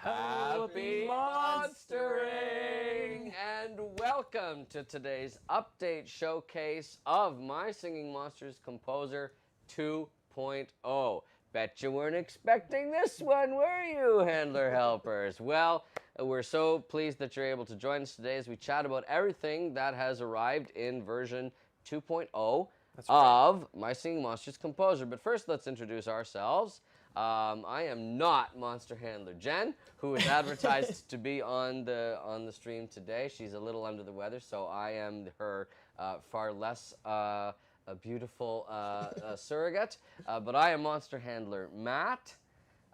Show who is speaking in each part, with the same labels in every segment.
Speaker 1: Happy monstering! And welcome to today's update showcase of My Singing Monsters Composer 2.0. Bet you weren't expecting this one, were you, handler helpers? Well, we're so pleased that you're able to join us today as we chat about everything that has arrived in version 2.0 of My Singing Monsters Composer. But first, let's introduce ourselves. I am not Monster Handler Jen, who is advertised to be on the stream today. She's a little under the weather, so I am her far less beautiful surrogate. But I am Monster Handler Matt,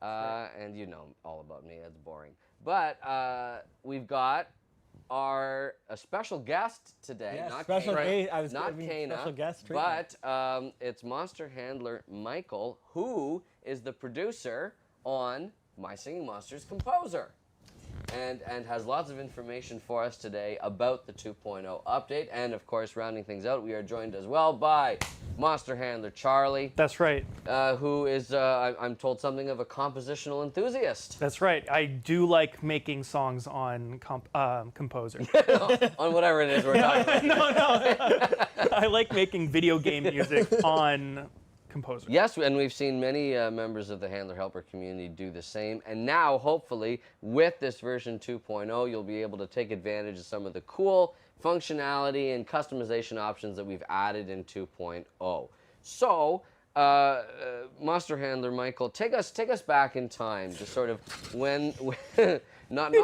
Speaker 1: and you know all about me. That's boring. But we've got a special guest today.
Speaker 2: Yeah,
Speaker 1: not
Speaker 2: special
Speaker 1: Kana,
Speaker 2: guest.
Speaker 1: not Kana,
Speaker 2: special guest
Speaker 1: but it's Monster Handler Michael, who is the producer on My Singing Monsters Composer, and has lots of information for us today about the 2.0 update. And of course, rounding things out, we are joined as well by Monster Handler Charlie.
Speaker 3: That's right.
Speaker 1: Who is, I'm told, something of a compositional enthusiast.
Speaker 3: That's right. I do like making songs on Composer.
Speaker 1: On whatever it is we're talking about.
Speaker 3: No. I like making video game music on Composer.
Speaker 1: Yes, and we've seen many members of the Handler Helper community do the same. And now, hopefully, with this version 2.0, you'll be able to take advantage of some of the cool functionality and customization options that we've added in 2.0. So, Monster Handler Michael, take us back in time to sort of when not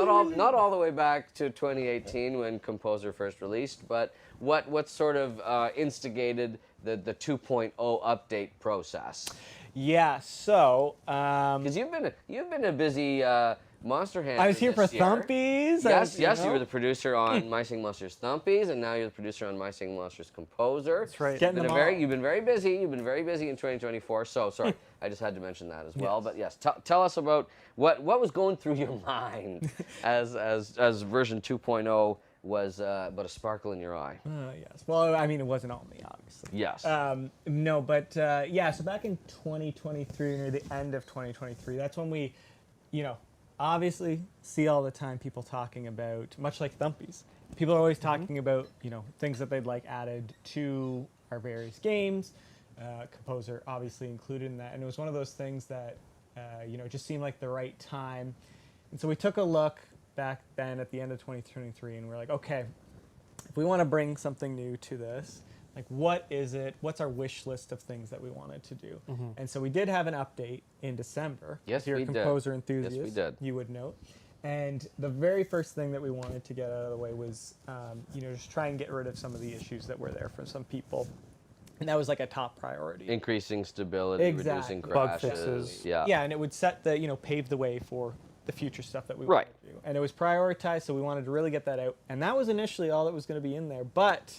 Speaker 1: all the way back to 2018 when Composer first released, but what sort of instigated the 2.0 update process?
Speaker 2: Yeah, so
Speaker 1: Because you've been a busy Monster Handler.
Speaker 2: I was here for
Speaker 1: this year.
Speaker 2: Thumpies.
Speaker 1: Yes, you were the producer on My Singing Monsters Thumpies, and now you're the producer on My Singing Monsters Composer.
Speaker 3: That's right.
Speaker 2: Getting them all.
Speaker 1: You've been very busy. You've been very busy in 2024. So sorry, I just had to mention that as well. But yes, tell us about what was going through your mind as version 2.0 was but a sparkle in your eye.
Speaker 2: Yes. Well, I mean, it wasn't all me, obviously.
Speaker 1: Yes.
Speaker 2: No, but yeah. So back in 2023, near the end of 2023, that's when we, obviously see all the time people talking about, much like Thumpies. People are always talking about, things that they'd like added to our various games. Composer obviously included in that, and it was one of those things that, just seemed like the right time. And so we took a look back then at the end of 2023, and we're like, okay, if we want to bring something new to this, like what is it? What's our wish list of things that we wanted to do? And so we did have an update in December.
Speaker 1: Yes,
Speaker 2: if you're
Speaker 1: we
Speaker 2: a
Speaker 1: did.
Speaker 2: composer enthusiast,
Speaker 1: Yes, we did.
Speaker 2: you would note. And the very first thing that we wanted to get out of the way was, just try and get rid of some of the issues that were there for some people. And that was like a top priority.
Speaker 1: Increasing stability,
Speaker 2: Exactly.
Speaker 1: reducing
Speaker 3: Bug
Speaker 1: crashes.
Speaker 3: fixes.
Speaker 2: Yeah, and it would set the, pave the way for the future stuff that we
Speaker 1: Right.
Speaker 2: wanted to do. And it was prioritized, so we wanted to really get that out. And that was initially all that was going to be in there. But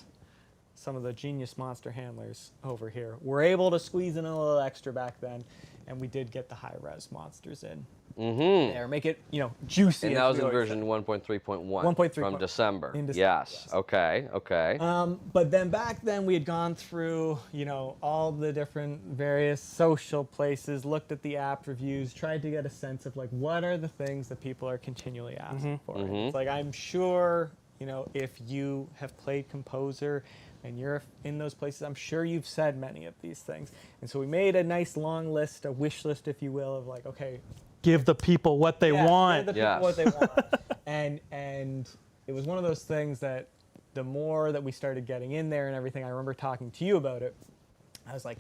Speaker 2: some of the genius monster handlers over here were able to squeeze in a little extra back then, and we did get the high-res monsters in. There, make it, juicy.
Speaker 1: And
Speaker 2: as
Speaker 1: that was
Speaker 2: we
Speaker 1: in
Speaker 2: always
Speaker 1: version
Speaker 2: say.
Speaker 1: 1.3.1
Speaker 2: 1.3
Speaker 1: from December.
Speaker 2: In December,
Speaker 1: Yes.
Speaker 2: yes.
Speaker 1: Okay.
Speaker 2: But then back then we had gone through, all the different various social places, looked at the app reviews, tried to get a sense of like what are the things that people are continually asking for. And it's like, I'm sure, if you have played Composer and you're in those places, I'm sure you've said many of these things. And so we made a nice long list, a wish list, if you will, of like, okay,
Speaker 3: Give the people what they want.
Speaker 2: give the people what they want. And it was one of those things that the more that we started getting in there and everything, I remember talking to you about it, I was like,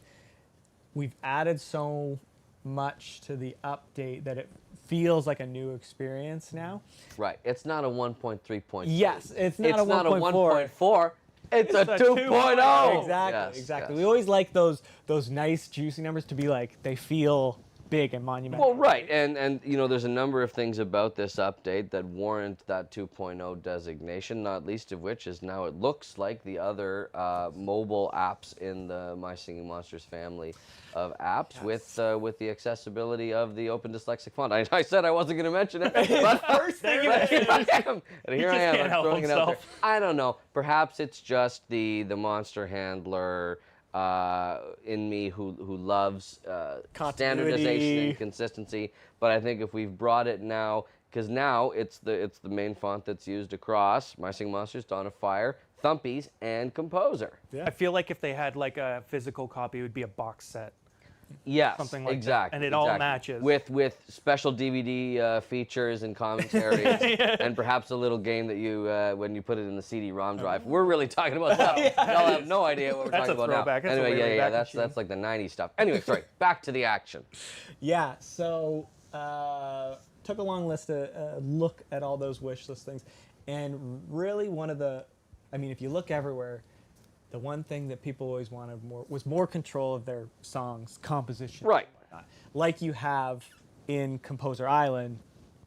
Speaker 2: we've added so much to the update that it feels like a new experience now.
Speaker 1: Right. It's not a 1.3.3.
Speaker 2: Yes, it's not a 1.4.
Speaker 1: 1.4. It's a 2.0.
Speaker 2: Exactly,
Speaker 1: Yes,
Speaker 2: exactly.
Speaker 1: yes.
Speaker 2: We always like those nice juicy numbers to be like, they feel big and monumental.
Speaker 1: Well, right, and there's a number of things about this update that warrant that 2.0 designation, not least of which is now it looks like the other mobile apps in the My Singing Monsters family of apps with the accessibility of the Open Dyslexic font. I said I wasn't going to mention it, but
Speaker 2: First thing you
Speaker 1: here I am. And here I am.
Speaker 3: can't
Speaker 1: I'm
Speaker 3: help
Speaker 1: throwing it out there.
Speaker 3: himself.
Speaker 1: I don't know. Perhaps it's just the Monster Handler in me who loves standardization and consistency. But I think if we've brought it now because now it's the main font that's used across My Singing Monsters, Dawn of Fire, Thumpies, and Composer.
Speaker 2: Yeah.
Speaker 3: I feel like if they had like a physical copy, it would be a box set.
Speaker 1: Yes,
Speaker 3: Something like that.
Speaker 1: exactly.
Speaker 3: And it all
Speaker 1: exactly.
Speaker 3: matches.
Speaker 1: With special DVD features and commentaries, and perhaps a little game that you when you put it in the CD-ROM drive. We're really talking about that. Y'all have no idea what we're
Speaker 3: That's
Speaker 1: talking
Speaker 3: a
Speaker 1: about
Speaker 3: throwback.
Speaker 1: now.
Speaker 3: That's a
Speaker 1: Anyway,
Speaker 3: way
Speaker 1: yeah,
Speaker 3: back
Speaker 1: that's
Speaker 3: machine.
Speaker 1: like the '90s stuff. Anyway, sorry. Back to the action.
Speaker 2: Yeah, so took a long list to look at all those wish list things, and really one of the, I mean, if you look everywhere, the one thing that people always wanted was more control of their songs, composition,
Speaker 1: Right.
Speaker 2: and whatnot, like you have in Composer Island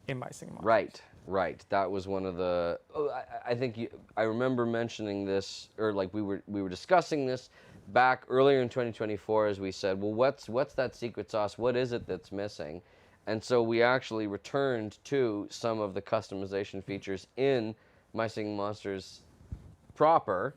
Speaker 2: in My Singing Monsters.
Speaker 1: Right. That was one of the. Oh, I think I remember mentioning this, or like we were discussing this back earlier in 2024, as we said, well, what's that secret sauce? What is it that's missing? And so we actually returned to some of the customization features in My Singing Monsters proper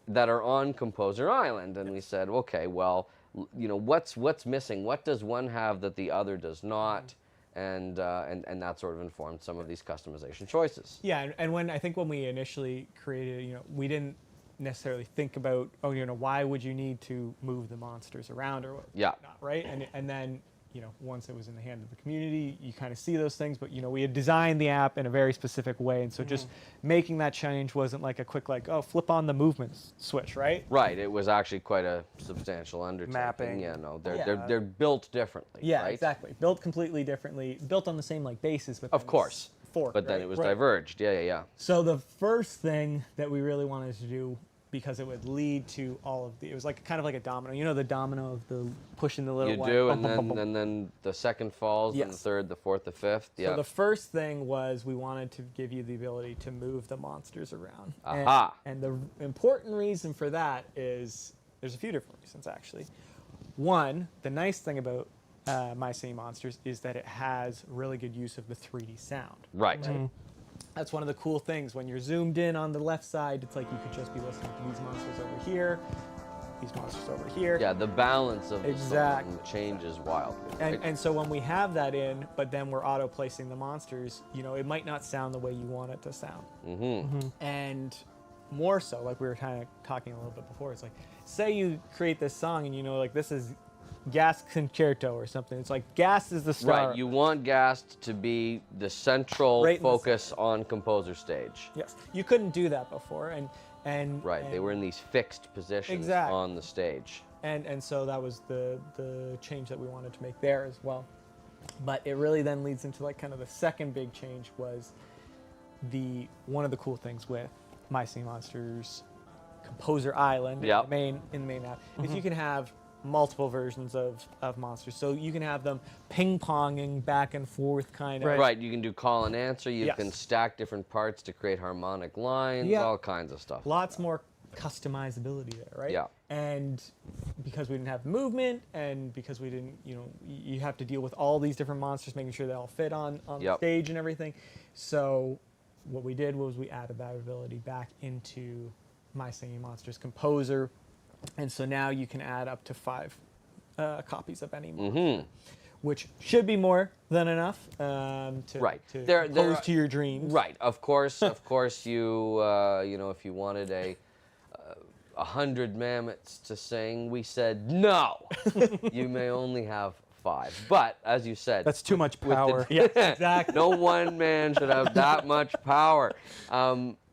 Speaker 1: that are on Composer Island, and we said, okay, well, what's missing? What does one have that the other does not? And that sort of informed some of these customization choices.
Speaker 2: Yeah, and when we initially created, we didn't necessarily think about, why would you need to move the monsters around or whatnot,
Speaker 1: Yeah.
Speaker 2: right? And then, once it was in the hand of the community, you kind of see those things, but, we had designed the app in a very specific way, and so just making that change wasn't like a quick, flip on the movements switch, right?
Speaker 1: Right, it was actually quite a substantial undertaking.
Speaker 3: Mapping.
Speaker 1: Yeah, no, they're built differently.
Speaker 2: Yeah,
Speaker 1: right?
Speaker 2: exactly. Built completely differently, built on the same basis, but
Speaker 1: Of
Speaker 2: then
Speaker 1: course.
Speaker 2: forked,
Speaker 1: But then
Speaker 2: right?
Speaker 1: it was
Speaker 2: Right.
Speaker 1: diverged. Yeah.
Speaker 2: So the first thing that we really wanted to do, because it would lead to all of it was kind of like a domino. The domino of the pushing the little
Speaker 1: You
Speaker 2: one.
Speaker 1: do,
Speaker 2: Bum, bum, bum, bum.
Speaker 1: and then the second falls, then the
Speaker 2: Yes.
Speaker 1: third, the fourth, the fifth.
Speaker 2: So
Speaker 1: Yeah.
Speaker 2: the first thing was we wanted to give you the ability to move the monsters around.
Speaker 1: Aha.
Speaker 2: And the important reason for that is there's a few different reasons actually. One, the nice thing about My Singing Monsters is that it has really good use of the 3D sound.
Speaker 1: Right.
Speaker 2: That's one of the cool things. When you're zoomed in on the left side, it's like you could just be listening to these monsters over here, these monsters over here.
Speaker 1: Yeah, the balance of the
Speaker 2: Exactly.
Speaker 1: song changes wildly. Right?
Speaker 2: And so when we have that in, but then we're auto placing the monsters, it might not sound the way you want it to sound. And more so, like we were kind of talking a little bit before, it's like, say you create this song and this is Ghazt Concerto or something. It's like Ghazt is the star.
Speaker 1: Right, you want Ghazt to be the central
Speaker 2: Right in the
Speaker 1: focus on Composer stage.
Speaker 2: Yes, you couldn't do that before, and
Speaker 1: Right, they were in these fixed positions
Speaker 2: Exactly.
Speaker 1: on the stage.
Speaker 2: and so that was the change that we wanted to make there as well. But it really then leads into kind of the second big change was one of the cool things with My Singing Monsters Composer Island
Speaker 1: Yep.
Speaker 2: in the main app is you can have multiple versions of monsters. So you can have them ping-ponging back and forth kind of.
Speaker 1: Right, you can do call and answer, you
Speaker 2: Yes.
Speaker 1: can stack different parts to create harmonic lines,
Speaker 2: Yeah.
Speaker 1: all kinds of stuff.
Speaker 2: Lots more customizability there, right?
Speaker 1: Yeah.
Speaker 2: And because we didn't have movement and because we didn't, you have to deal with all these different monsters, making sure they all fit on the
Speaker 1: Yep.
Speaker 2: stage and everything. So what we did was we added that ability back into My Singing Monsters Composer. And so now you can add up to 5 copies of any monster, which should be more than enough to
Speaker 1: Right.
Speaker 2: compose to your dreams.
Speaker 1: Right, of course, you, if you wanted a 100 mammoths to sing, we said no. You may only have 5. But as you said,
Speaker 3: That's too much
Speaker 1: with the-
Speaker 3: power.
Speaker 2: Yeah, exactly.
Speaker 1: no one man should have that much power.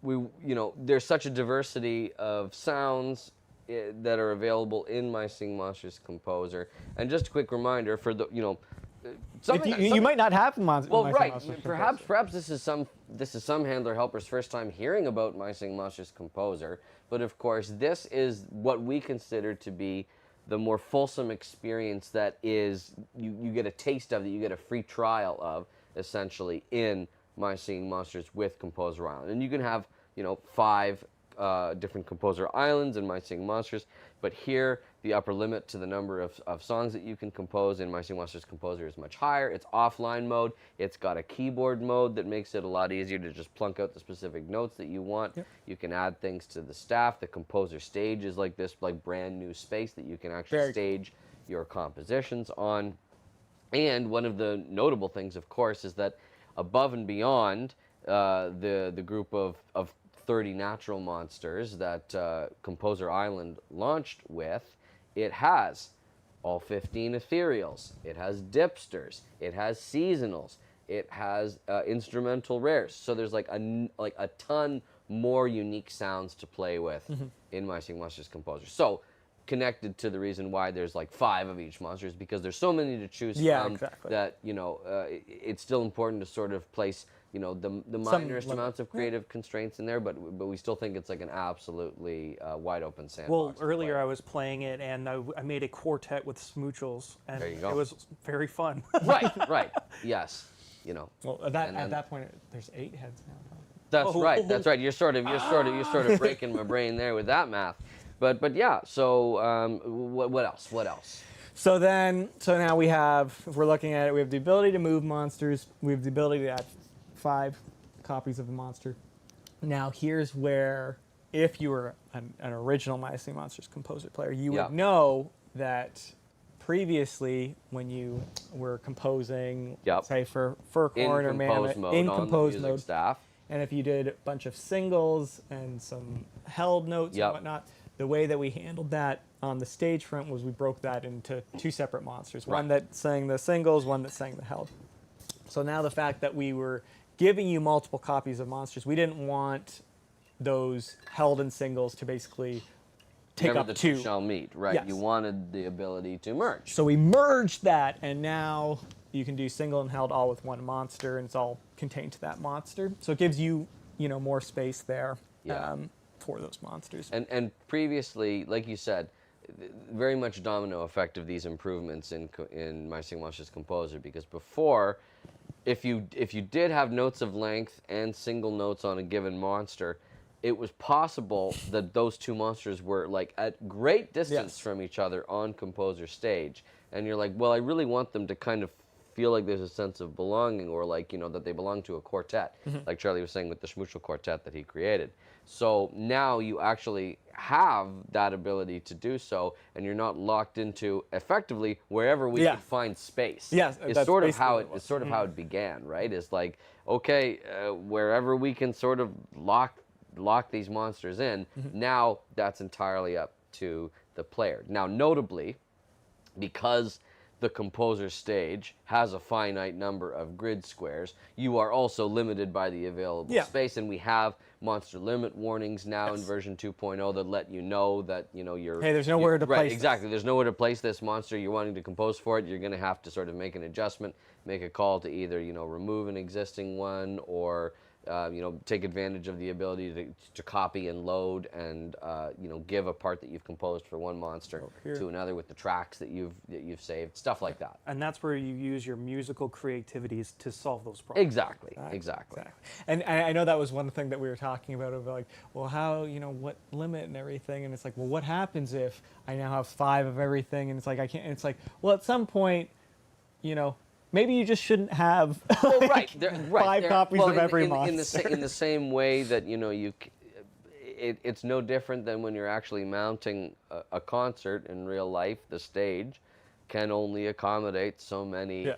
Speaker 1: There's such a diversity of sounds that are available in My Singing Monsters Composer. And just a quick reminder for the,
Speaker 2: You might not have monsters.
Speaker 1: well, right. Perhaps this is some handler helper's first time hearing about My Singing Monsters Composer, but of course this is what we consider to be the more fulsome experience that is you get a taste of, that you get a free trial of, essentially in My Singing Monsters with Composer Island, and you can have 5 different Composer Islands in My Singing Monsters, but here the upper limit to the number of songs that you can compose in My Singing Monsters Composer is much higher. It's offline mode. It's got a keyboard mode that makes it a lot easier to just plunk out the specific notes that you want.
Speaker 2: Yep.
Speaker 1: You can add things to the staff. The Composer stage is like this brand new space that you can actually
Speaker 2: Very cool.
Speaker 1: stage your compositions on. And one of the notable things, of course, is that above and beyond the group of 30 natural monsters that Composer Island launched with, it has all 15 ethereals, it has dipsters, it has seasonals, it has instrumental rares. So there's like a ton more unique sounds to play with in My Singing Monsters Composer. So connected to the reason why there's like 5 of each monster is because there's so many to choose from that, you know, it's still important to sort of place, you know, the minorest amounts of creative constraints in there, but we still think it's like an absolutely wide open sandbox.
Speaker 3: Well, earlier I was playing it, and I made a quartet with smoochels, and
Speaker 1: There you go.
Speaker 3: it was very fun.
Speaker 1: Right, yes, you know.
Speaker 2: Well, at that point, there's 8 heads now.
Speaker 1: That's right. That's right. You're sort of breaking my brain there with that math, but yeah. So what else? What else?
Speaker 2: So now we have, if we're looking at it, we have the ability to move monsters. We have the ability to add 5 copies of the monster. Now here's where, if you were an original My Singing Monsters Composer player, you would know that previously when you were composing, say for Furcorn or Mammoth, in compose mode,
Speaker 1: staff.
Speaker 2: and if you did a bunch of singles and some held notes and whatnot, the way that we handled that on the stage front was we broke that into 2 separate monsters. One that sang the singles, one that sang the held. So now the fact that we were giving you multiple copies of monsters, we didn't want those held and singles to basically take
Speaker 1: Never
Speaker 2: up
Speaker 1: the
Speaker 2: 2.
Speaker 1: two shall meet, right?
Speaker 2: Yes.
Speaker 1: You wanted the ability to merge.
Speaker 2: So we merged that, and now you can do single and held all with one monster, and it's all contained to that monster. So it gives you, you know, more space there for those monsters.
Speaker 1: And previously, like you said, very much domino effect of these improvements in My Singing Monsters Composer, because before, if you did have notes of length and single notes on a given monster, it was possible that those 2 monsters were like at great distance from each other on Composer stage, and you're like, well, I really want them to kind of feel like there's a sense of belonging, or like, you know, that they belong to a quartet, like Charlie was saying with the Schmuchel quartet that he created. So now you actually have that ability to do so, and you're not locked into effectively wherever we can find space.
Speaker 2: Yes,
Speaker 1: it's
Speaker 2: that's
Speaker 1: sort of
Speaker 2: basically
Speaker 1: how
Speaker 2: what
Speaker 1: it
Speaker 2: it was.
Speaker 1: is sort of how it began, right? It's like, okay, wherever we can sort of lock these monsters in, now that's entirely up to the player. Now, notably, because the composer stage has a finite number of grid squares, you are also limited by the available space, and we have monster limit warnings now in version 2.0 that let you know that, you know, you're...
Speaker 2: Hey, there's nowhere to place
Speaker 1: exactly. There's nowhere to place this monster. You're wanting to compose for it. You're going to have to sort of make an adjustment, make a call to either, you know, remove an existing one, or you know, take advantage of the ability to copy and load and you know, give a part that you've composed for one monster to another with the tracks that you've saved, stuff like that.
Speaker 3: And that's where you use your musical creativities to solve those problems.
Speaker 1: Exactly.
Speaker 2: And I know that was one thing that we were talking about, of like, well, how, you know, what limit and everything, and it's like, well, what happens if I now have 5 of everything, and it's like, I can't, and it's like, well, at some point, you know, maybe you just shouldn't have like 5 copies of every monster.
Speaker 1: In the same way that, you know, it's no different than when you're actually mounting a concert in real life. The stage can only accommodate so many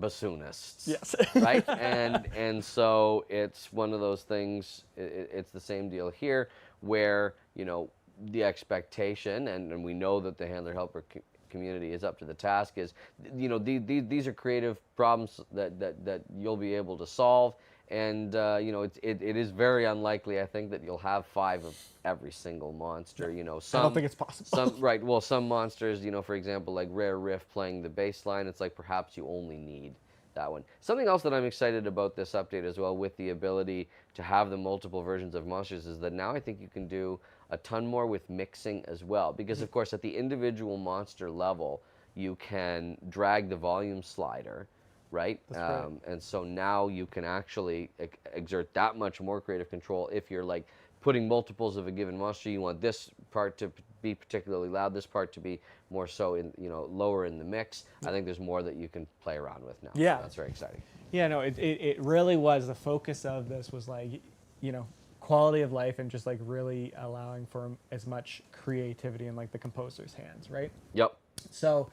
Speaker 1: bassoonists.
Speaker 2: Yes.
Speaker 1: Right? And so it's one of those things, it's the same deal here, where, you know, the expectation, and we know that the handler-helper community is up to the task, is, you know, these are creative problems that you'll be able to solve, and you know, it is very unlikely, I think, that you'll have 5 of every single monster. You know,
Speaker 2: I don't think it's possible.
Speaker 1: Some monsters, you know, for example, like Rare Riff playing the bass line, it's like perhaps you only need that one. Something else that I'm excited about this update as well, with the ability to have the multiple versions of monsters, is that now I think you can do a ton more with mixing as well, because of course at the individual monster level you can drag the volume slider, right? And so now you can actually exert that much more creative control. If you're like putting multiples of a given monster, you want this part to be particularly loud, this part to be more so in, you know, lower in the mix. I think there's more that you can play around with now.
Speaker 2: Yeah,
Speaker 1: so that's very exciting.
Speaker 2: Yeah, no, it really was, the focus of this was like, you know, quality of life, and just like really allowing for as much creativity in like the composer's hands, right?
Speaker 1: Yep.
Speaker 2: So,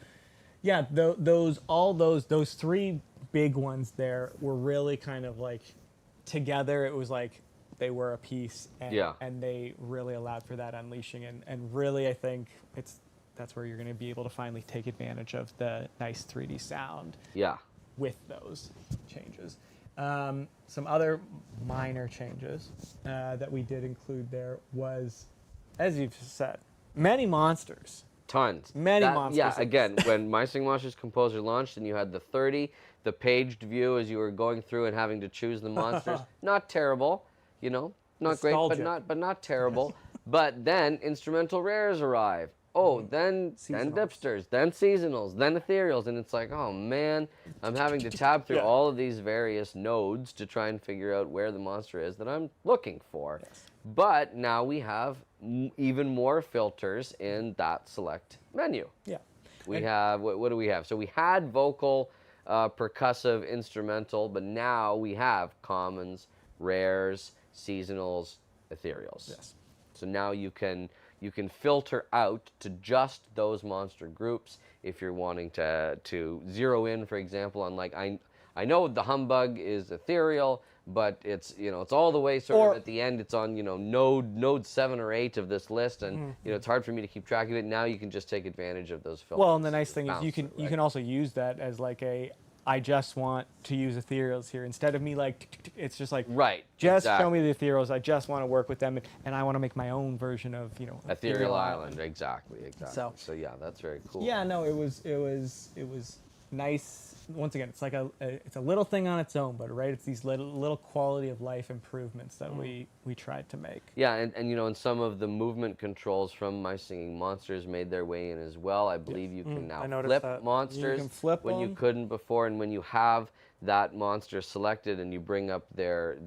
Speaker 2: yeah, those 3 big ones there were really kind of like together. It was like they were a piece, and,
Speaker 1: Yeah.
Speaker 2: and they really allowed for that unleashing. And really, I think that's where you're going to be able to finally take advantage of the nice 3D sound
Speaker 1: Yeah.
Speaker 2: with those changes. Some other minor changes that we did include there was, as you've said, many monsters.
Speaker 1: Tons.
Speaker 2: Many monsters.
Speaker 1: Yeah, again, when My Singing Monsters Composer launched and you had the 30, the paged view as you were going through and having to choose the monsters, not terrible, you know, not
Speaker 3: Nostalgic.
Speaker 1: great, but not terrible. But then instrumental rares arrive. Oh, then
Speaker 2: Seasonals.
Speaker 1: dipsters, then seasonals, then ethereals, and it's like, oh man, I'm having to tab through
Speaker 3: Yeah.
Speaker 1: all of these various nodes to try and figure out where the monster is that I'm looking for.
Speaker 2: Yes.
Speaker 1: But now we have even more filters in that select menu.
Speaker 2: Yeah.
Speaker 1: We
Speaker 2: And-
Speaker 1: have, what do we have? So we had vocal, percussive, instrumental, but now we have commons, rares, seasonals, ethereals.
Speaker 2: Yes.
Speaker 1: So now you can filter out to just those monster groups if you're wanting to zero in, for example, on like I know the humbug is ethereal, but it's it's all the way sort
Speaker 2: Or-
Speaker 1: of at the end. It's on node 7 or 8 of this list, and it's hard for me to keep track of it. Now you can just take advantage of those filters.
Speaker 2: Well, and the nice thing is
Speaker 1: Bounce
Speaker 2: you can
Speaker 1: it,
Speaker 2: you
Speaker 1: right?
Speaker 2: can also use that as like I just want to use ethereals here instead of me like it's just like
Speaker 1: Right,
Speaker 2: just show
Speaker 1: exactly.
Speaker 2: me the ethereals. I just want to work with them and I want to make my own version of
Speaker 1: Ethereal Island, exactly.
Speaker 2: So-
Speaker 1: So yeah, that's very cool.
Speaker 2: Yeah, no, it was nice. Once again, it's like it's a little thing on its own, but right, it's these little quality of life improvements that we tried to make.
Speaker 1: Yeah, and and some of the movement controls from My Singing Monsters made their way in as well. I believe you can
Speaker 3: I
Speaker 1: now
Speaker 3: noticed
Speaker 1: flip
Speaker 3: that.
Speaker 1: monsters
Speaker 2: You can flip
Speaker 1: when you
Speaker 2: them.
Speaker 1: couldn't before, and when you have that monster selected and you bring up their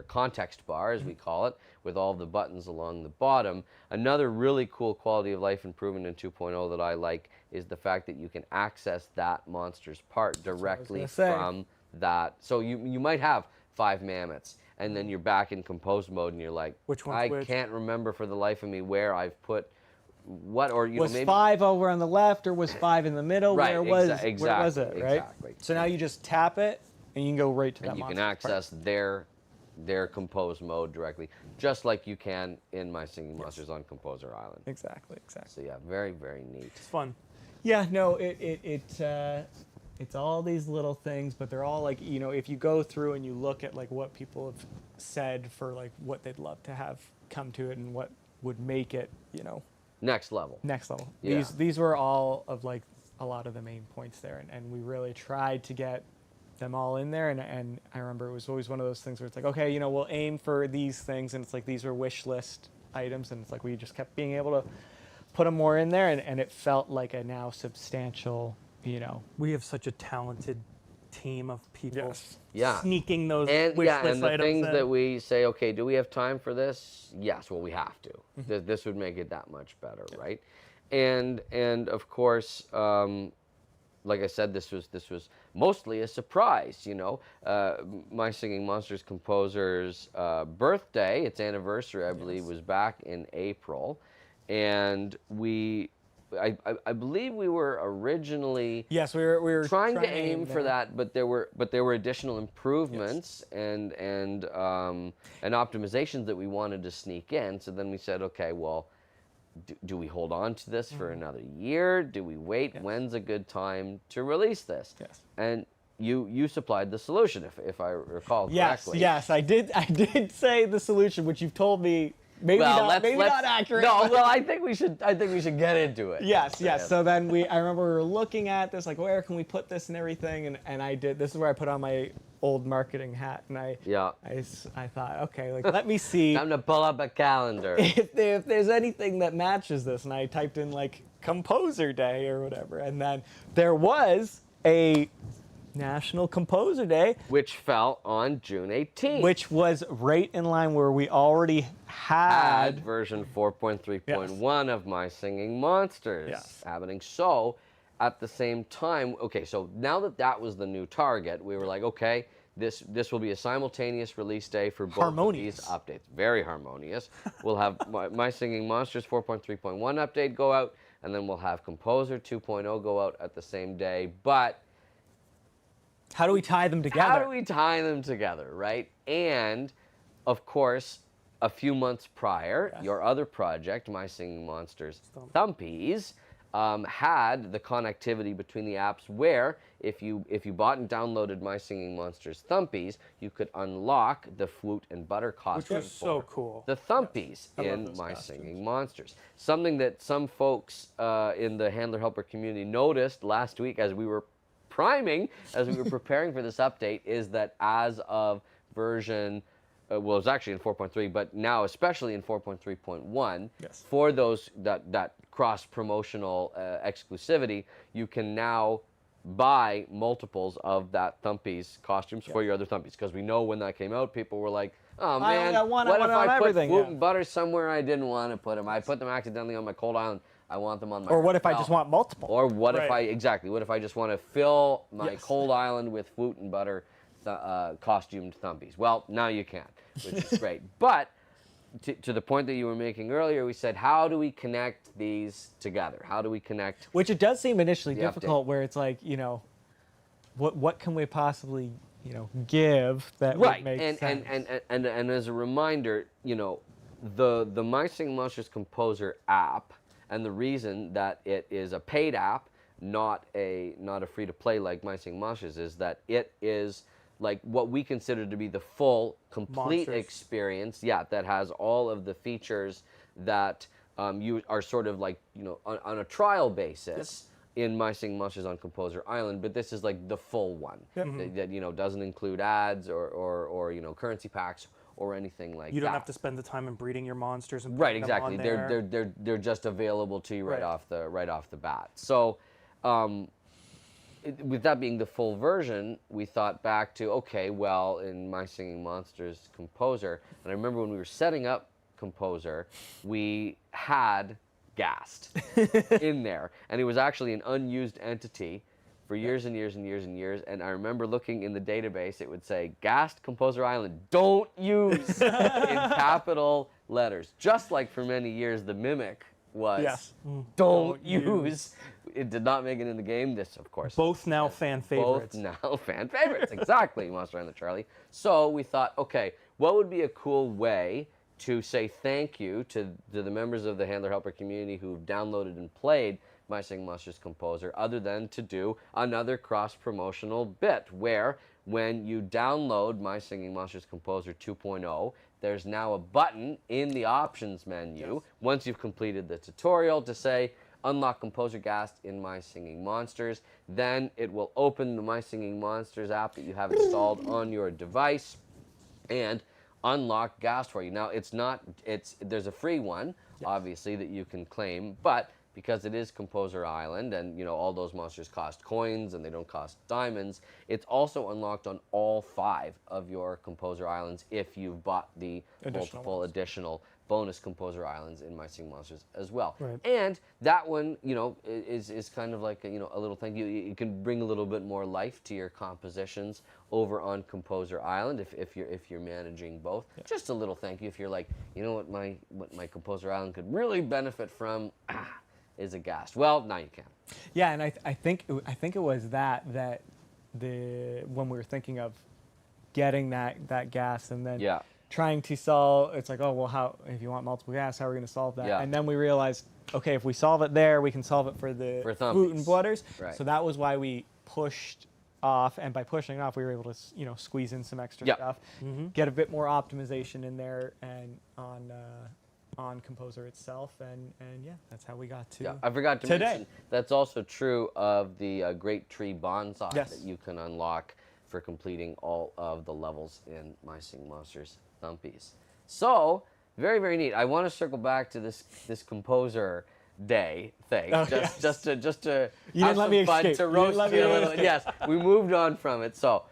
Speaker 1: context bar, as we call it, with all the buttons along the bottom. Another really cool quality of life improvement in 2.0 that I like is the fact that you can access that monster's part directly
Speaker 2: gonna say.
Speaker 1: from that. So you might have 5 mammoths, and then you're back in compose mode, and you're like,
Speaker 3: Which one's
Speaker 1: I
Speaker 3: which?
Speaker 1: can't remember for the life of me where I've put what, or
Speaker 2: Was
Speaker 1: maybe
Speaker 2: 5 over on the left or was 5 in the middle?
Speaker 1: Right,
Speaker 2: where was
Speaker 1: exactly,
Speaker 2: it? Right.
Speaker 1: exactly.
Speaker 2: So now you just tap it and you can go right to that.
Speaker 1: and you can
Speaker 2: monster's part.
Speaker 1: access their compose mode directly, just like you can in My Singing Monsters on Composer Island.
Speaker 2: Exactly.
Speaker 1: So yeah, very, very neat.
Speaker 3: It's fun.
Speaker 2: Yeah, no, it's all these little things, but they're all like, if you go through and you look at like what people have said for like what they'd love to have come to it and what would make it,
Speaker 1: Next level.
Speaker 2: next level.
Speaker 1: Yeah.
Speaker 2: These were all of like a lot of the main points there, and we really tried to get them all in there, and I remember it was always one of those things where it's like, okay, we'll aim for these things, and it's like these were wish list items, and it's like we just kept being able to put them more in there, and it felt like a now substantial,
Speaker 3: We have such a talented team of people
Speaker 2: Yes.
Speaker 1: Yeah.
Speaker 3: sneaking those
Speaker 1: And
Speaker 3: wish
Speaker 1: yeah,
Speaker 3: list
Speaker 1: and the
Speaker 3: items
Speaker 1: things
Speaker 3: in.
Speaker 1: that we say, okay, do we have time for this? Yes, well, we have to. This would make it that much better, right? And of course, like I said, this was mostly a surprise. My Singing Monsters composer's birthday, its anniversary, I believe, was back in April, and I believe we were originally
Speaker 2: Yes, we were
Speaker 1: trying to aim for that, but there were additional improvements and optimizations that we wanted to sneak in. So then we said, okay, well, do we hold on to this for another year? Do we wait?
Speaker 2: Yes.
Speaker 1: When's a good time to release this?
Speaker 2: Yes.
Speaker 1: And you supplied the solution, if I recall correctly.
Speaker 2: Yes, I did say the solution, which you've told me maybe not accurate.
Speaker 1: No,
Speaker 2: but-
Speaker 1: well, I think we should get into it.
Speaker 2: Yes. So then I remember we were looking at this, like, where can we put this and everything, and I did. This is where I put on my old marketing hat, and I thought, okay, like, let me see
Speaker 1: Time to pull up a calendar.
Speaker 2: if there's anything that matches this, and I typed in like Composer Day or whatever, and then there was a National Composer Day,
Speaker 1: Which fell on June 18th.
Speaker 2: which was right in line where we already
Speaker 1: had
Speaker 2: had.
Speaker 1: version 4.3.1 of My Singing Monsters
Speaker 2: Yes.
Speaker 1: happening. So at the same time, okay, so now that was the new target, we were like, okay, this will be a simultaneous release day for both of these
Speaker 2: Harmonious.
Speaker 1: updates. Very harmonious. We'll have My Singing Monsters 4.3.1 update go out, and then we'll have Composer 2.0 go out at the same day. But
Speaker 2: How do we tie them together?
Speaker 1: How do we tie them together, right? And, of course, a few months prior, your other project, My Singing Monsters Thumpies, had the connectivity between the apps where if you bought and downloaded My Singing Monsters Thumpies, you could unlock the Flute and Butter costume.
Speaker 3: Which was so cool.
Speaker 1: The Thumpies
Speaker 2: I love
Speaker 1: in
Speaker 2: those
Speaker 1: My
Speaker 2: costumes.
Speaker 1: Singing Monsters. Something that some folks in the Handler Helper community noticed last week as we were preparing for this update is that as of version, well, it was actually in 4.3, but now especially in 4.3.1,
Speaker 2: Yes.
Speaker 1: for those that cross-promotional exclusivity, you can now buy multiples of that Thumpies costumes for your other Thumpies. Because we know when that came out, people were like, oh
Speaker 2: I only
Speaker 1: man,
Speaker 2: got one, I
Speaker 1: what
Speaker 2: want
Speaker 1: if
Speaker 2: it on
Speaker 1: I put
Speaker 2: everything,
Speaker 1: Flute
Speaker 2: yeah.
Speaker 1: and Butter somewhere I didn't want to put them? I put them accidentally on my cold island. I want them on my
Speaker 2: Or what if I
Speaker 1: Well,
Speaker 2: just want multiple?
Speaker 1: Or what if
Speaker 3: Right.
Speaker 1: what if I just want to fill my
Speaker 2: Yes.
Speaker 1: cold island with Flute and Butter costumed Thumpies? Well, now you can, which is great. But to the point that you were making earlier, we said, how do we connect these together? How do we connect?
Speaker 2: Which it does seem initially
Speaker 1: The
Speaker 2: difficult, where it's like, what can we possibly, give that would make
Speaker 1: and,
Speaker 2: sense?
Speaker 1: and as a reminder, the My Singing Monsters Composer app, and the reason that it is a paid app, not a free to play like My Singing Monsters, is that it is like what we consider to be the full, complete
Speaker 3: Monsters.
Speaker 1: experience. Yeah, that has all of the features that you are sort of like on a trial basis. In My Singing Monsters on Composer Island, but this is like the full one that doesn't include ads or currency packs or anything like that.
Speaker 3: You don't have to spend the time in breeding your monsters and
Speaker 1: Right,
Speaker 3: putting
Speaker 1: exactly.
Speaker 3: them on there.
Speaker 1: They're just available to you right
Speaker 3: Right.
Speaker 1: off the bat. So, with that being the full version, we thought back to okay, well, in My Singing Monsters Composer, and I remember when we were setting up Composer, we had Ghazt in there, and it was actually an unused entity for years and years and years and years. And I remember looking in the database, it would say Ghazt Composer Island, don't use in capital letters, just like for many years the Mimic was
Speaker 2: Yes.
Speaker 1: don't
Speaker 3: Don't
Speaker 1: use. It did not make it in the game. This, of course,
Speaker 3: Both now fan favorites.
Speaker 1: both now fan favorites. Exactly, Monster and the Charlie. So we thought, okay, what would be a cool way to say thank you to the members of the Handler Helper community who've downloaded and played My Singing Monsters Composer, other than to do another cross-promotional bit where when you download My Singing Monsters Composer 2.0, there's now a button in the options menu once you've completed the tutorial to say unlock Composer Ghazt in My Singing Monsters. Then it will open the My Singing Monsters app that you have installed on your device and unlock Ghazt for you. Now there's a free one, obviously, that you can claim, but because it is Composer Island and all those monsters cost coins and they don't cost diamonds, it's also unlocked on all 5 of your Composer Islands if you've bought the multiple additional bonus Composer Islands in My Singing Monsters as well.
Speaker 3: Right.
Speaker 1: And that one, is kind of like a little thank you. You can bring a little bit more life to your compositions over on Composer Island if you're managing both. Just a little thank you if you're like, what my Composer Island could really benefit from is a Ghazt. Well, now you can.
Speaker 2: Yeah, and I think it was that when we were thinking of getting that gas and then trying to solve, it's like, oh well, how if you want multiple gas, how are we going to solve that?
Speaker 1: Yeah.
Speaker 2: And then we realized, okay, if we solve it there, we can solve it for the
Speaker 1: Thumpies.
Speaker 2: Flute and Butters.
Speaker 1: Right.
Speaker 2: So that was why we pushed off, and by pushing off, we were able to squeeze in some extra stuff, get a bit more optimization in there, and on Composer itself, and yeah, that's how we got to.
Speaker 1: Yeah, I forgot to
Speaker 2: today.
Speaker 1: mention that's also true of the Great Tree Bonsai
Speaker 2: Yes.
Speaker 1: that you can unlock for completing all of the levels in My Singing Monsters Thumpies. So very, very neat. I want to circle back to this Composer Day thing,
Speaker 2: Oh,
Speaker 1: just to
Speaker 2: You
Speaker 1: have
Speaker 2: didn't let
Speaker 1: some
Speaker 2: me
Speaker 1: fun,
Speaker 2: escape.
Speaker 1: to
Speaker 2: You didn't
Speaker 1: roast
Speaker 2: let
Speaker 1: you
Speaker 2: me
Speaker 1: a little.
Speaker 2: escape.
Speaker 1: Yes, we moved on from it. So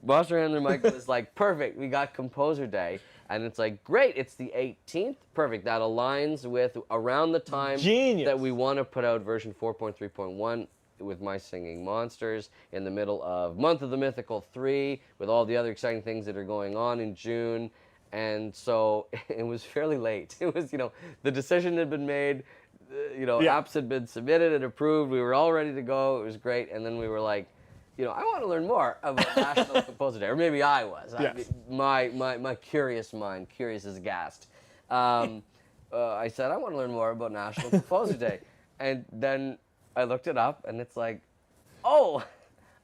Speaker 1: Monster Handler Michael is like, perfect, we got Composer Day. And it's like, great, it's the 18th. Perfect, that aligns with around the time
Speaker 2: Genius.
Speaker 1: that we want to put out version 4.3.1 with My Singing Monsters in the middle of Month of the Mythical 3 with all the other exciting things that are going on in June. And so it was fairly late. It was, the decision had been made, apps had been submitted and approved. We were all ready to go. It was great. And then we were like, I want to learn more about National Composer Day, or maybe I was.
Speaker 2: Yes.
Speaker 1: My curious mind, curious as Ghazt. I said, I want to learn more about National Composer Day. And then I looked it up, and it's like, oh,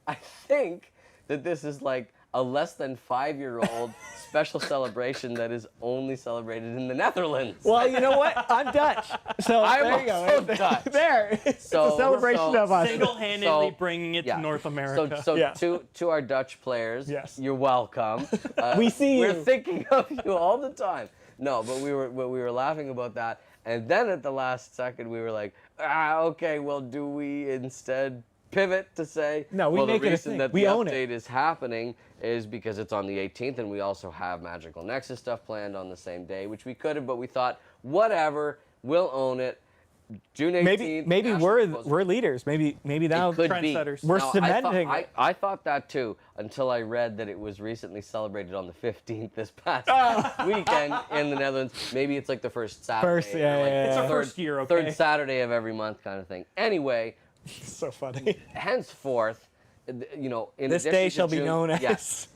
Speaker 1: I think that this is like a less than 5-year-old special celebration that is only celebrated in the Netherlands.
Speaker 2: Well, you know what? I'm Dutch. So
Speaker 1: I'm
Speaker 2: there you go.
Speaker 1: also Dutch.
Speaker 2: There. It's
Speaker 1: So-
Speaker 2: a celebration of us.
Speaker 3: Single-handedly
Speaker 1: So-
Speaker 3: bringing it
Speaker 1: yeah.
Speaker 3: to North America.
Speaker 1: So
Speaker 2: Yeah.
Speaker 1: to our Dutch players,
Speaker 2: Yes.
Speaker 1: you're welcome.
Speaker 2: We see
Speaker 1: We're
Speaker 2: you.
Speaker 1: thinking of you all the time. No, but we were laughing about that, and then at the last second we were like, okay, well, do we instead pivot to say,
Speaker 2: No, we
Speaker 1: well,
Speaker 2: make
Speaker 1: the
Speaker 2: it a
Speaker 1: reason
Speaker 2: thing.
Speaker 1: that
Speaker 2: We
Speaker 1: the
Speaker 2: own it.
Speaker 1: update is happening is because it's on the 18th, and we also have Magical Nexus stuff planned on the same day, which we could have, but we thought, whatever, we'll own it. June 18th.
Speaker 2: Maybe we're leaders. Maybe now
Speaker 1: It could be.
Speaker 3: Trendsetters.
Speaker 2: we're
Speaker 1: Now,
Speaker 2: cementing it.
Speaker 1: I thought that too until I read that it was recently celebrated on the 15th this past weekend in the Netherlands. Maybe it's like the first Saturday.
Speaker 2: First,
Speaker 1: or
Speaker 2: yeah,
Speaker 1: like
Speaker 2: yeah,
Speaker 3: It's
Speaker 2: yeah.
Speaker 3: our first year, okay?
Speaker 1: Third Saturday of every month kind of thing. Anyway,
Speaker 2: So funny.
Speaker 1: henceforth, in
Speaker 2: This
Speaker 1: addition
Speaker 2: day
Speaker 1: to
Speaker 2: shall be
Speaker 1: June-
Speaker 2: known as.
Speaker 1: Yes.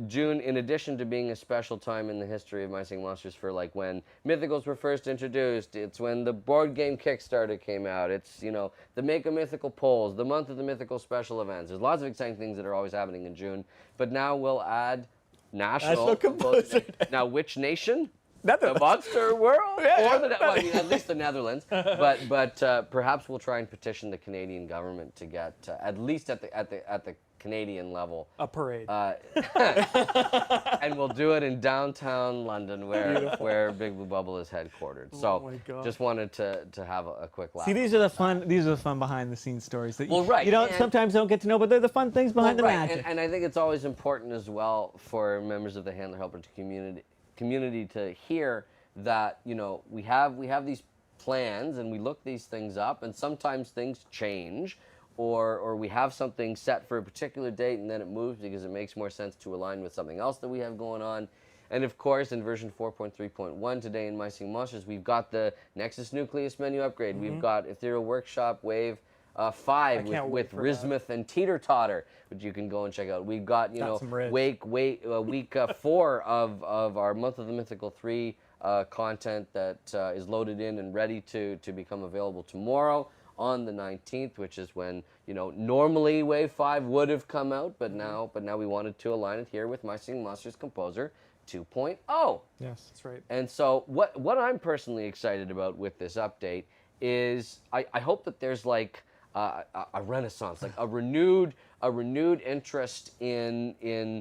Speaker 1: June, in addition to being a special time in the history of My Singing Monsters for like when Mythicals were first introduced, it's when the board game Kickstarter came out, it's, the Make a Mythical polls, the month of the mythical special events. There's lots of exciting things that are always happening in June, but now we'll add National
Speaker 2: Composer Day.
Speaker 1: Now, which nation? The
Speaker 2: Netherlands.
Speaker 1: monster world,
Speaker 2: Yeah,
Speaker 1: or well, I mean, at least the Netherlands. But perhaps we'll try and petition the Canadian government to get at least at the Canadian level.
Speaker 3: A parade.
Speaker 1: And we'll do it in downtown London, where Big Blue Bubble is headquartered. So,
Speaker 3: my God.
Speaker 1: just wanted to have a quick laugh.
Speaker 2: See, these are the fun behind the scenes stories that
Speaker 1: Well, right,
Speaker 2: you
Speaker 1: and-
Speaker 2: sometimes don't get to know, but they're the fun things behind the
Speaker 1: Right,
Speaker 2: magic.
Speaker 1: and I think it's always important as well for members of the Handler Helper community to hear that we have these plans and we look these things up, and sometimes things change, or we have something set for a particular date and then it moves because it makes more sense to align with something else that we have going on. And of course, in version 4.3.1 today in My Singing Monsters, we've got the Nexus Nucleus menu upgrade. We've got Ethereal Workshop Wave 5
Speaker 3: can't
Speaker 1: with
Speaker 3: wait for that.
Speaker 1: Rismuth and Teeter Totter, which you can go and check out. We've got
Speaker 2: some Riz.
Speaker 1: week 4 of our Month of the Mythical 3 content that is loaded in and ready to become available tomorrow on the 19th, which is when normally Wave 5 would have come out, but now we wanted to align it here with My Singing Monsters Composer 2.0.
Speaker 2: Yes.
Speaker 3: That's right.
Speaker 1: And so what I'm personally excited about with this update is I hope that there's like a renaissance, like a renewed interest in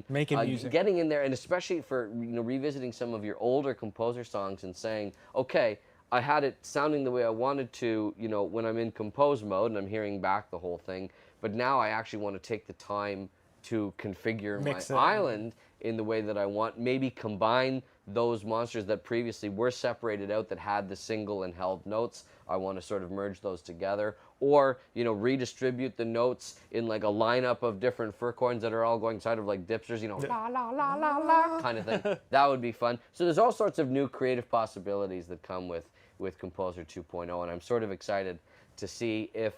Speaker 2: Making music.
Speaker 1: getting in there, and especially for revisiting some of your older composer songs and saying, okay, I had it sounding the way I wanted to, when I'm in compose mode and I'm hearing back the whole thing, but now I actually want to take the time to configure
Speaker 2: Mix
Speaker 1: my
Speaker 2: it.
Speaker 1: island in the way that I want, maybe combine those monsters that previously were separated out that had the single and held notes. I want to sort of merge those together, or redistribute the notes in like a lineup of different fir coins that are all going sort of like dipsters, la la la la la kind of thing. That would be fun. So there's all sorts of new creative possibilities that come with Composer 2.0, and I'm sort of excited to see if,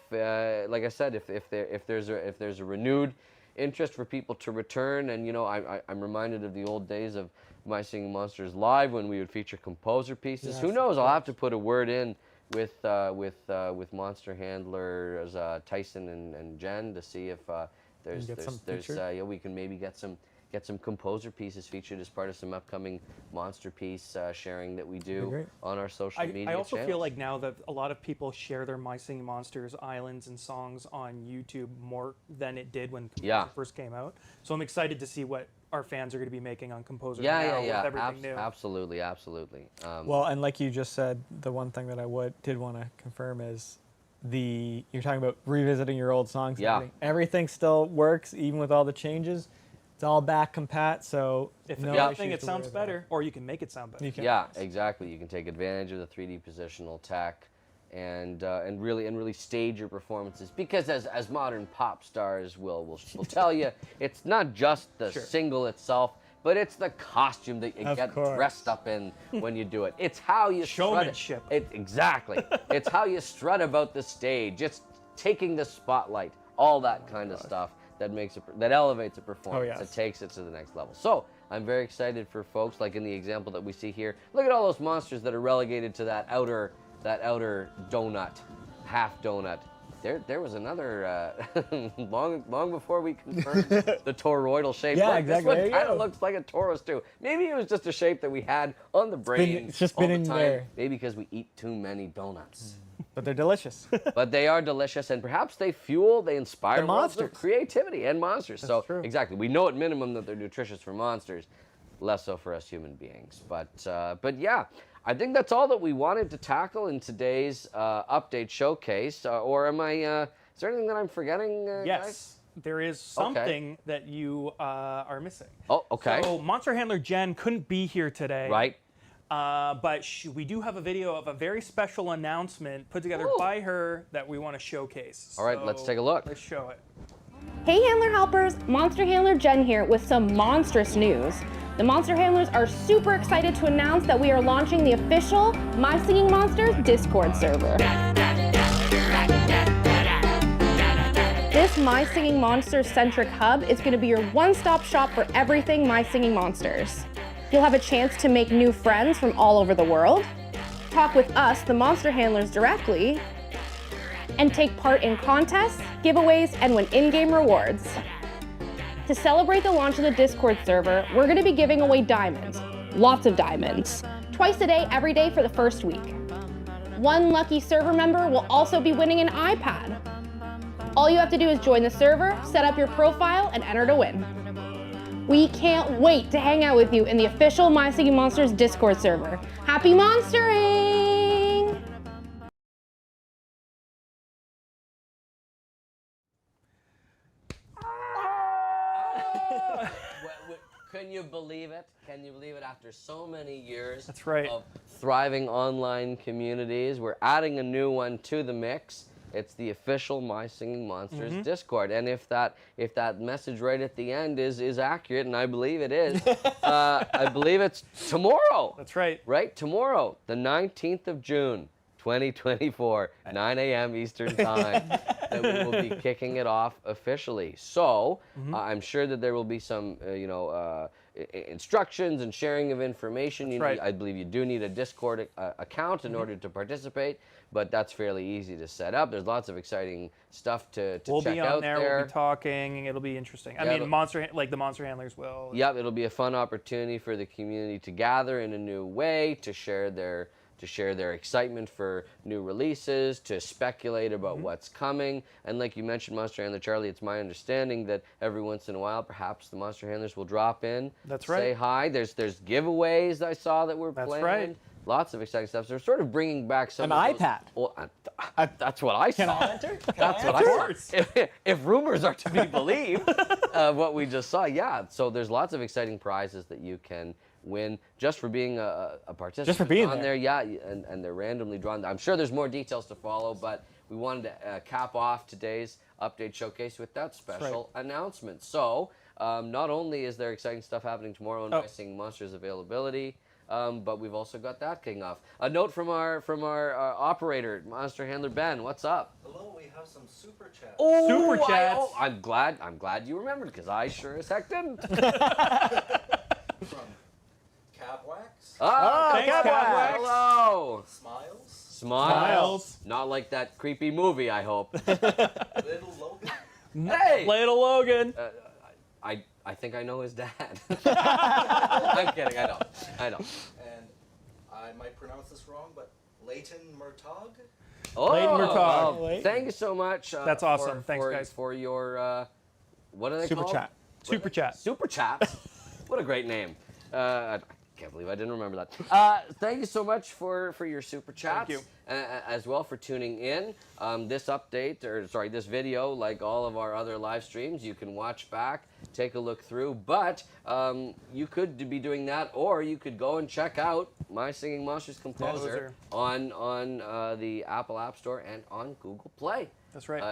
Speaker 1: like I said, if there's a renewed interest for people to return. And I'm reminded of the old days of My Singing Monsters Live when we would feature composer pieces.
Speaker 2: Yes,
Speaker 1: Who knows? I'll have to put a word in with Monster Handlers Tyson and Jen to see if there's
Speaker 2: get some
Speaker 1: there's
Speaker 2: featured.
Speaker 1: we can maybe get some composer pieces featured as part of some upcoming monster piece sharing that we do
Speaker 2: great.
Speaker 1: on our social media
Speaker 3: I also feel
Speaker 1: channels.
Speaker 3: like now that a lot of people share their My Singing Monsters islands and songs on YouTube more than it did when Composer
Speaker 1: Yeah.
Speaker 3: first came out. So I'm excited to see what our fans are going to be making on Composer now
Speaker 1: yeah,
Speaker 3: with everything new.
Speaker 1: absolutely.
Speaker 2: Well, and like you just said, the one thing that I did want to confirm is you're talking about revisiting your old songs. and
Speaker 1: Yeah.
Speaker 2: everything still works even with all the changes. It's all back compat, so
Speaker 3: If
Speaker 2: no
Speaker 3: anything,
Speaker 2: issues
Speaker 3: it
Speaker 2: to worry
Speaker 3: sounds
Speaker 2: about.
Speaker 3: better, or you can make it sound better.
Speaker 2: You can-
Speaker 1: Yeah, exactly. You can take advantage of the 3D positional tech and really stage your performances, because as modern pop stars will tell you, it's not just the
Speaker 3: Sure.
Speaker 1: single itself, but it's the costume that you
Speaker 2: Of
Speaker 1: get
Speaker 2: course.
Speaker 1: dressed up in when you do it. It's how you
Speaker 3: Showmanship.
Speaker 1: strut it. Exactly. It's how you strut about the stage. It's taking the spotlight. All that kind of stuff that elevates a performance,
Speaker 2: yes.
Speaker 1: that takes it to the next level. So I'm very excited for folks like in the example that we see here. Look at all those monsters that are relegated to that outer donut, half donut. There was another long before we confirmed the toroidal shape.
Speaker 2: Yeah,
Speaker 1: Look,
Speaker 2: exactly.
Speaker 1: This one kind of looks like a torus too. Maybe it was just a shape that we had on the brain.
Speaker 2: It's just
Speaker 1: all
Speaker 2: been
Speaker 1: the
Speaker 2: in
Speaker 1: time.
Speaker 2: there.
Speaker 1: Maybe because we eat too many donuts.
Speaker 2: But they're delicious.
Speaker 1: But they are delicious, and perhaps they inspire
Speaker 2: The
Speaker 1: worlds of
Speaker 2: monsters.
Speaker 1: creativity and monsters. So
Speaker 2: true.
Speaker 1: exactly, we know at minimum that they're nutritious for monsters, less so for us human beings. But yeah. I think that's all that we wanted to tackle in today's update showcase. Or am I? Is there anything that I'm forgetting?
Speaker 3: Yes,
Speaker 1: Guys?
Speaker 3: there is something that you are missing.
Speaker 1: Oh, okay.
Speaker 3: So Monster Handler Jen couldn't be here today.
Speaker 1: Right.
Speaker 3: But we do have a video of a very special announcement put together by her that we want to showcase.
Speaker 1: All right, let's take a look.
Speaker 3: Let's show it.
Speaker 4: Hey Handler Helpers, Monster Handler Jen here with some monstrous news. The Monster Handlers are super excited to announce that we are launching the official My Singing Monsters Discord server. This My Singing Monsters centric hub is going to be your one-stop shop for everything My Singing Monsters. You'll have a chance to make new friends from all over the world, talk with us, the Monster Handlers, directly, and take part in contests, giveaways, and win in-game rewards. To celebrate the launch of the Discord server, we're going to be giving away diamonds, lots of diamonds, twice a day, every day for the first week. One lucky server member will also be winning an iPad. All you have to do is join the server, set up your profile, and enter to win. We can't wait to hang out with you in the official My Singing Monsters Discord server. Happy monstering!
Speaker 1: Can you believe it? Can you believe it? After so many years
Speaker 3: That's right.
Speaker 1: of thriving online communities, we're adding a new one to the mix. It's the official My Singing Monsters Discord. And if that message right at the end is accurate, and I believe it is, I believe it's tomorrow.
Speaker 3: That's right.
Speaker 1: Right? Tomorrow, the 19th of June, 2024, 9 a.m. Eastern Time, that we will be kicking it off officially. So I'm sure that there will be some, instructions and sharing of information.
Speaker 3: Right.
Speaker 1: I believe you do need a Discord account in order to participate, but that's fairly easy to set up. There's lots of exciting stuff to
Speaker 3: We'll
Speaker 1: check
Speaker 3: be
Speaker 1: out
Speaker 3: on there.
Speaker 1: there.
Speaker 3: We'll be talking. It'll be interesting. I
Speaker 1: Yeah,
Speaker 3: mean, the Monster Handlers will.
Speaker 1: Yep, it'll be a fun opportunity for the community to gather in a new way, to share their excitement for new releases, to speculate about what's coming. And like you mentioned, Monster Handler Charlie, it's my understanding that every once in a while, perhaps the Monster Handlers will drop in,
Speaker 3: That's
Speaker 1: say
Speaker 3: right.
Speaker 1: hi. There's giveaways I saw that were
Speaker 3: That's
Speaker 1: planned.
Speaker 3: right.
Speaker 1: Lots of exciting stuff. So they're sort of bringing back some
Speaker 2: An
Speaker 1: of those-
Speaker 2: iPad.
Speaker 1: Well, that's what I saw.
Speaker 2: enter?
Speaker 1: That's what I saw. If rumors are to be believed, what we just saw, yeah. So there's lots of exciting prizes that you can win just for being a participant
Speaker 2: Just for being
Speaker 1: on
Speaker 2: there.
Speaker 1: yeah, and they're randomly drawn. I'm sure there's more details to follow, but we wanted to cap off today's update showcase with that special announcement. So not only is there exciting stuff happening tomorrow in My Singing Monsters availability, but we've also got that kicking off. A note from our operator, Monster Handler Ben. What's up?
Speaker 5: Hello, we have some super chats.
Speaker 1: Oh,
Speaker 3: Super chats.
Speaker 1: I'm glad you remembered, because I sure as heck didn't.
Speaker 5: From Cabwax,
Speaker 3: thanks, Cabwax.
Speaker 1: Hello.
Speaker 5: Smiles,
Speaker 1: Smiles. Not like that creepy movie, I hope.
Speaker 5: Little Logan,
Speaker 1: Hey!
Speaker 3: Little Logan.
Speaker 1: I think I know his dad. I'm kidding, I know.
Speaker 5: and I might pronounce this wrong, but Leighton Murtaugh.
Speaker 1: Oh,
Speaker 3: Leighton Murtaugh.
Speaker 1: well, thank you so much.
Speaker 3: That's awesome. Thanks,
Speaker 1: for,
Speaker 3: guys.
Speaker 1: For your, what are they
Speaker 2: Super
Speaker 1: called?
Speaker 2: chat.
Speaker 3: Super chat.
Speaker 1: Super Chats. What a great name. I can't believe I didn't remember that. Thank you so much for your Super Chats.
Speaker 3: Thank you.
Speaker 1: As well for tuning in. This this video, like all of our other live streams, you can watch back, take a look through, but you could be doing that, or you could go and check out My Singing Monsters Composer on the Apple App Store and on Google Play.
Speaker 3: That's right.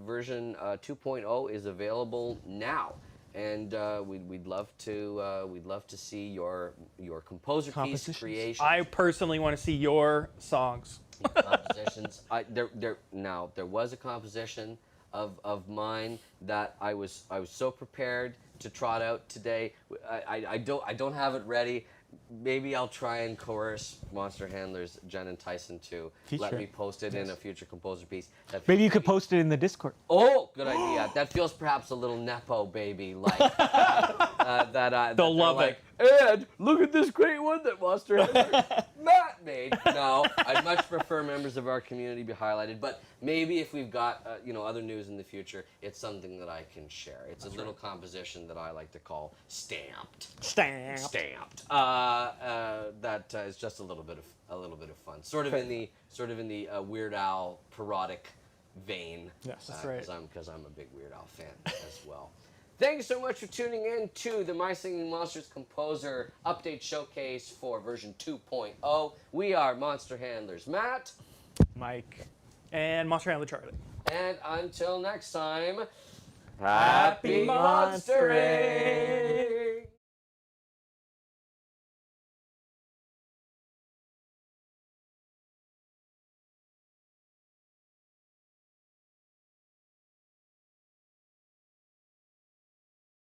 Speaker 1: Version 2.0 is available now, and we'd love to see your composer piece creation.
Speaker 3: I personally want to see your songs.
Speaker 1: Compositions. There was a composition of mine that I was so prepared to trot out today. I don't have it ready. Maybe I'll try and coerce Monster Handlers, Jen and Tyson, to let
Speaker 2: Feature.
Speaker 1: me post it in a future composer piece.
Speaker 2: Maybe you could post it in the Discord.
Speaker 1: Oh, good idea. That feels perhaps a little nepo baby like. They'll
Speaker 3: love
Speaker 1: like, And look at this great one that Monster Handler Matt made. No, I'd much prefer members of our community be highlighted. But maybe if we've got other news in the future, it's something that I can share. It's a little composition that I like to call stamped. Stamped. That is just a little bit of fun. Sort of in the Weird Al parodic vein.
Speaker 2: Yes,
Speaker 3: that's right.
Speaker 1: Because I'm a big Weird Al fan as well. Thanks so much for tuning in to the My Singing Monsters Composer Update Showcase for version 2.0. We are Monster Handlers Matt,
Speaker 2: Mike.
Speaker 3: And Monster Handler Charlie.
Speaker 1: and until next time,
Speaker 2: Happy
Speaker 1: happy monstering!